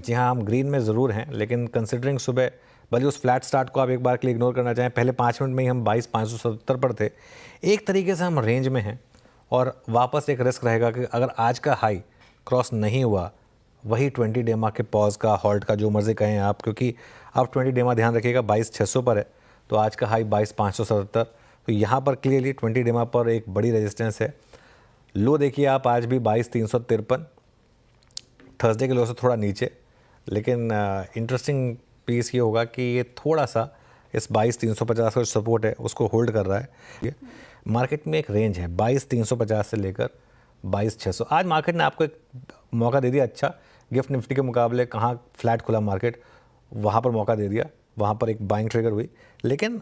जी हाँ, हम ग्रीन में ज़रूर हैं, लेकिन कंसिडरिंग सुबह भले उस फ्लैट स्टार्ट को आप एक बार के लिए इग्नोर करना चाहें, पहले 5 मिनट में ही हम 22,570 पर थे। एक तरीके से हम रेंज में हैं और वापस एक रिस्क रहेगा कि अगर आज का हाई क्रॉस नहीं हुआ, वही 20 डेमा के पॉज का, हॉल्ट का, जो मर्ज़ी कहें आप, क्योंकि आप 20 डेमा ध्यान रखिएगा 22,600 पर है, तो आज का हाई 22,577, तो यहाँ पर क्लियरली 20 डेमा पर एक बड़ी रेजिस्टेंस है। लो देखिए आप आज भी 22,353, थर्सडे के लो से थोड़ा नीचे, लेकिन इंटरेस्टिंग पीस ये होगा कि ये थोड़ा सा इस 22,350 का जो सपोर्ट है उसको होल्ड कर रहा है। ये मार्केट में एक रेंज है 22,350 से लेकर 22,600। आज मार्केट ने आपको एक मौका दे दिया अच्छा, गिफ्ट निफ्टी के मुकाबले कहाँ फ्लैट खुला मार्केट, वहाँ पर मौका दे दिया, वहाँ पर एक बाइंग ट्रिगर हुई, लेकिन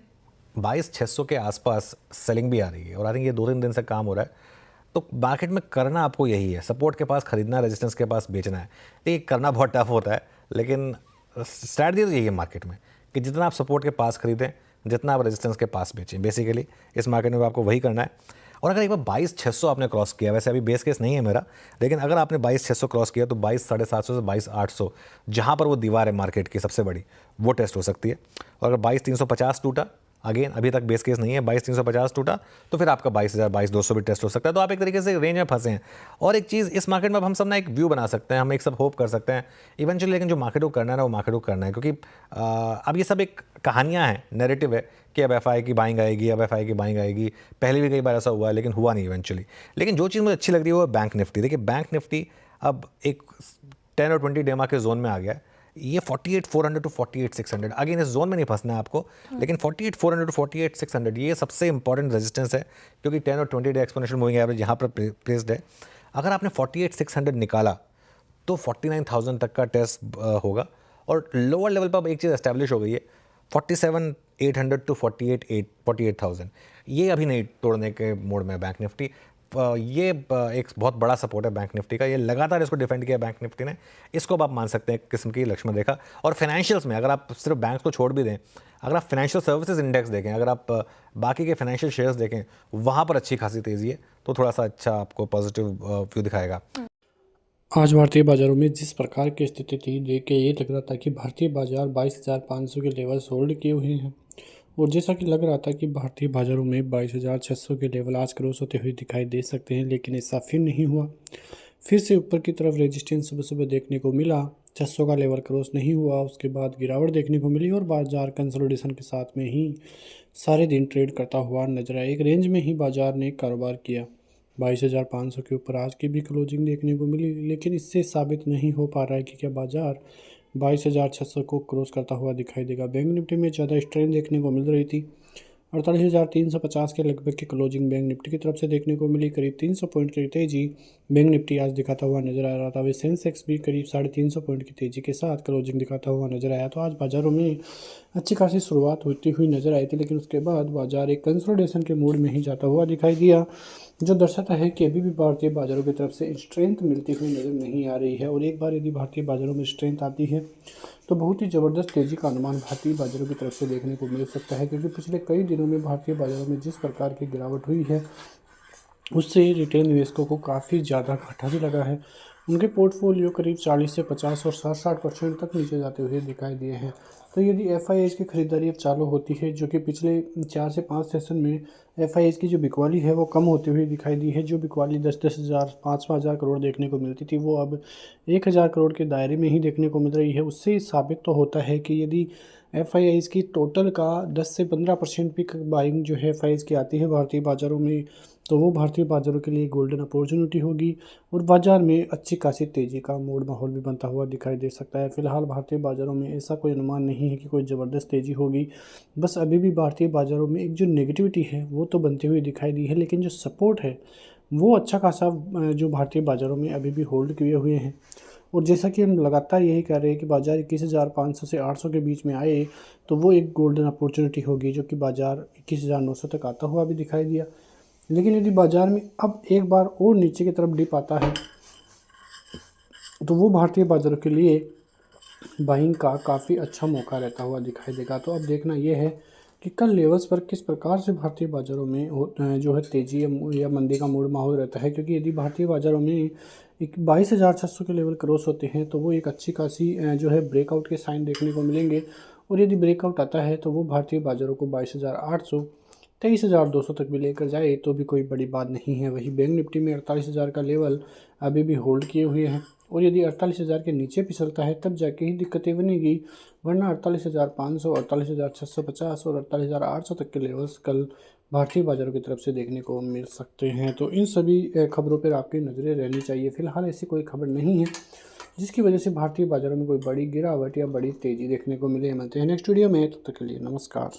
22,600 के आसपास सेलिंग भी आ रही है और आई थिंक ये 2-3 दिन से काम हो रहा है। तो मार्केट में करना आपको यही है, सपोर्ट के पास खरीदना, रेजिस्टेंस के पास बेचना है। ये करना बहुत टफ होता है, लेकिन स्ट्रैटेजी तो यही है मार्केट में कि जितना आप सपोर्ट के पास खरीदें, जितना आप रेजिस्टेंस के पास बेचें, बेसिकली इस मार्केट में आपको वही करना है। और अगर एक बार 22,600 आपने क्रॉस किया, वैसे अभी बेस केस नहीं है मेरा, लेकिन अगर आपने 22,600 क्रॉस किया तो 22,750 से 22,800 जहाँ पर वो दीवार है मार्केट की सबसे बड़ी, वो टेस्ट हो सकती है। और अगर 22,350 टूटा, अगेन अभी तक बेस केस नहीं है, 22,350 टूटा तो फिर आपका 22,000, 22,200 भी टेस्ट हो सकता है। तो आप एक तरीके से रेंज में फंसे हैं। और एक चीज़ इस मार्केट में अब हम सब ना एक व्यू बना सकते हैं, हम एक सब होप कर सकते हैं इवेंचुअली, लेकिन जो मार्केट को करना है ना वो मार्केट को करना है, क्योंकि अब ये सब एक कहानियाँ हैं, नैरेटिव है कि अब एफआई की बाइंग आएगी, अब एफआई की बाइंग आएगी। पहले भी कई बार ऐसा हुआ है लेकिन हुआ नहीं इवेंचुअली। लेकिन जो चीज़ मुझे अच्छी लग रही है वो बैंक निफ्टी। देखिए बैंक निफ्टी अब एक 10 और 20 डेमा के जोन में आ गया है। ये 48,400 टू 48,600, अगेन इस जोन में नहीं फंसना है आपको, लेकिन 48,400 टू 48,600 ये सबसे इंपॉर्टेंट रेजिस्टेंस है, क्योंकि 10 और 20 डे एक्सपोनेंशियल मूविंग एवरेज यहाँ पर प्लेस्ड है। अगर आपने 48,600 निकाला तो 49,000 तक का टेस्ट होगा। और लोअर लेवल पर अब एक चीज़ एस्टैब्लिश हो गई है, 47,800 टू 48,000, ये अभी नहीं तोड़ने के मोड में है बैंक निफ्टी। ये एक बहुत बड़ा सपोर्ट है बैंक निफ्टी का, ये लगातार इसको डिफेंड किया बैंक निफ्टी ने, इसको अब आप मान सकते हैं एक किस्म की लक्ष्मण रेखा। और फाइनेंशियल्स में अगर आप सिर्फ बैंक को छोड़ भी दें, अगर आप फाइनेंशियल सर्विसेज इंडेक्स देखें, अगर आप बाकी के फाइनेंशियल शेयर्स देखें, वहाँ पर अच्छी खासी तेज़ी है, तो थोड़ा सा अच्छा आपको पॉजिटिव व्यू दिखाएगा। आज भारतीय बाजारों में जिस प्रकार की स्थिति थी, देख के ये लग रहा था कि भारतीय बाजार 22,500 के लेवल्स होल्ड किए हुए हैं, और जैसा कि लग रहा था कि भारतीय बाजारों में 22,600 के लेवल आज क्रॉस होते हुए दिखाई दे सकते हैं, लेकिन ऐसा फिर नहीं हुआ। फिर से ऊपर की तरफ रेजिस्टेंस सुबह सुबह देखने को मिला, 600 का लेवल क्रॉस नहीं हुआ, उसके बाद गिरावट देखने को मिली और बाजार कंसोलिडेशन के साथ में ही सारे दिन ट्रेड करता हुआ नजर आया। एक रेंज में ही बाजार ने कारोबार किया। 22,500 के ऊपर आज की भी क्लोजिंग देखने को मिली, लेकिन इससे साबित नहीं हो पा रहा है कि क्या बाजार 22,600 को क्रॉस करता हुआ दिखाई देगा। बैंक निफ्टी में ज़्यादा स्ट्रेंथ देखने को मिल रही थी। 48,350 के लगभग की क्लोजिंग बैंक निफ्टी की तरफ से देखने को मिली। करीब 300 पॉइंट की तेजी बैंक निफ्टी आज दिखाता हुआ नजर आ रहा था। वे सेंसेक्स भी करीब 350 पॉइंट की तेजी के साथ क्लोजिंग दिखाता हुआ नजर आया। तो आज बाजारों में अच्छी खासी शुरुआत होती हुई नजर आई थी, लेकिन उसके बाद बाजार एक कंसोलिडेशन के मूड में ही जाता हुआ दिखाई दिया, जो दर्शाता है कि अभी भी भारतीय बाजारों की तरफ से स्ट्रेंथ मिलती हुई नज़र नहीं आ रही है। और एक बार यदि भारतीय बाजारों में स्ट्रेंथ आती है तो बहुत ही ज़बरदस्त तेज़ी का अनुमान भारतीय बाजारों की तरफ से देखने को मिल सकता है, क्योंकि पिछले कई दिनों में भारतीय बाजारों में जिस प्रकार की गिरावट हुई है उससे रिटेल निवेशकों को काफ़ी ज़्यादा घाटा भी लगा है। उनके पोर्टफोलियो करीब 40 से 50 और 60% तक नीचे जाते हुए दिखाई दिए हैं। तो यदि एफआईआईज़ की खरीदारी अब चालू होती है, जो कि पिछले 4 से 5 सेशन में एफआईआईज़ की जो बिकवाली है वो कम होती हुई दिखाई दी है। जो बिकवाली 10-10 हज़ार 5,000 करोड़ देखने को मिलती थी, वो अब 1,000 करोड़ के दायरे में ही देखने को मिल रही है। उससे साबित तो होता है कि यदि एफआईआईज़ की टोटल का 10 से 15% भी बाइंग जो है एफआईआईज़ की आती है भारतीय बाज़ारों में, तो वो भारतीय बाज़ारों के लिए गोल्डन अपॉर्चुनिटी होगी और बाज़ार में अच्छी खासी तेज़ी का मूड माहौल भी बनता हुआ दिखाई दे सकता है। फ़िलहाल भारतीय बाज़ारों में ऐसा कोई अनुमान नहीं है कि कोई ज़बरदस्त तेज़ी होगी। बस अभी भी भारतीय बाज़ारों में एक जो नेगेटिविटी है वो तो बनती हुई दिखाई दी है, लेकिन जो सपोर्ट है वो अच्छा खासा जो भारतीय बाज़ारों में अभी भी होल्ड किए हुए हैं। और जैसा कि हम लगातार यही कह रहे हैं कि बाज़ार 21,500 से 800 के बीच में आए तो वो एक गोल्डन अपॉर्चुनिटी होगी, जो कि बाज़ार 21,900 तक आता हुआ भी दिखाई दिया। लेकिन यदि बाज़ार में अब एक बार और नीचे की तरफ डिप आता है तो वो भारतीय बाज़ारों के लिए बाइंग का काफ़ी अच्छा मौका रहता हुआ दिखाई देगा। तो अब देखना यह है कि कल लेवल्स पर किस प्रकार से भारतीय बाज़ारों में जो है तेज़ी या मंदी का मूड माहौल रहता है, क्योंकि यदि भारतीय बाज़ारों में 22,600 के लेवल क्रॉस होते हैं तो वो एक अच्छी खासी जो है ब्रेकआउट के साइन देखने को मिलेंगे। और यदि ब्रेकआउट आता है तो वो भारतीय बाज़ारों को 22,800 23,200 तक भी लेकर जाए तो भी कोई बड़ी बात नहीं है। वहीं बैंक निफ्टी में 48,000 का लेवल अभी भी होल्ड किए हुए हैं और यदि 48,000 के नीचे फिसलता है तब जाके ही दिक्कतें बनेगी, वरना 48,500, 48,650 और 48,800 तक के लेवल्स कल भारतीय बाज़ारों की तरफ से देखने को मिल सकते हैं। तो इन सभी खबरों पर आपकी नज़रें रहनी चाहिए। फिलहाल ऐसी कोई खबर नहीं है जिसकी वजह से भारतीय बाज़ारों में कोई बड़ी गिरावट या बड़ी तेज़ी देखने को मिले। मिलते हैं नेक्स्ट वीडियो में, तब तक के लिए नमस्कार।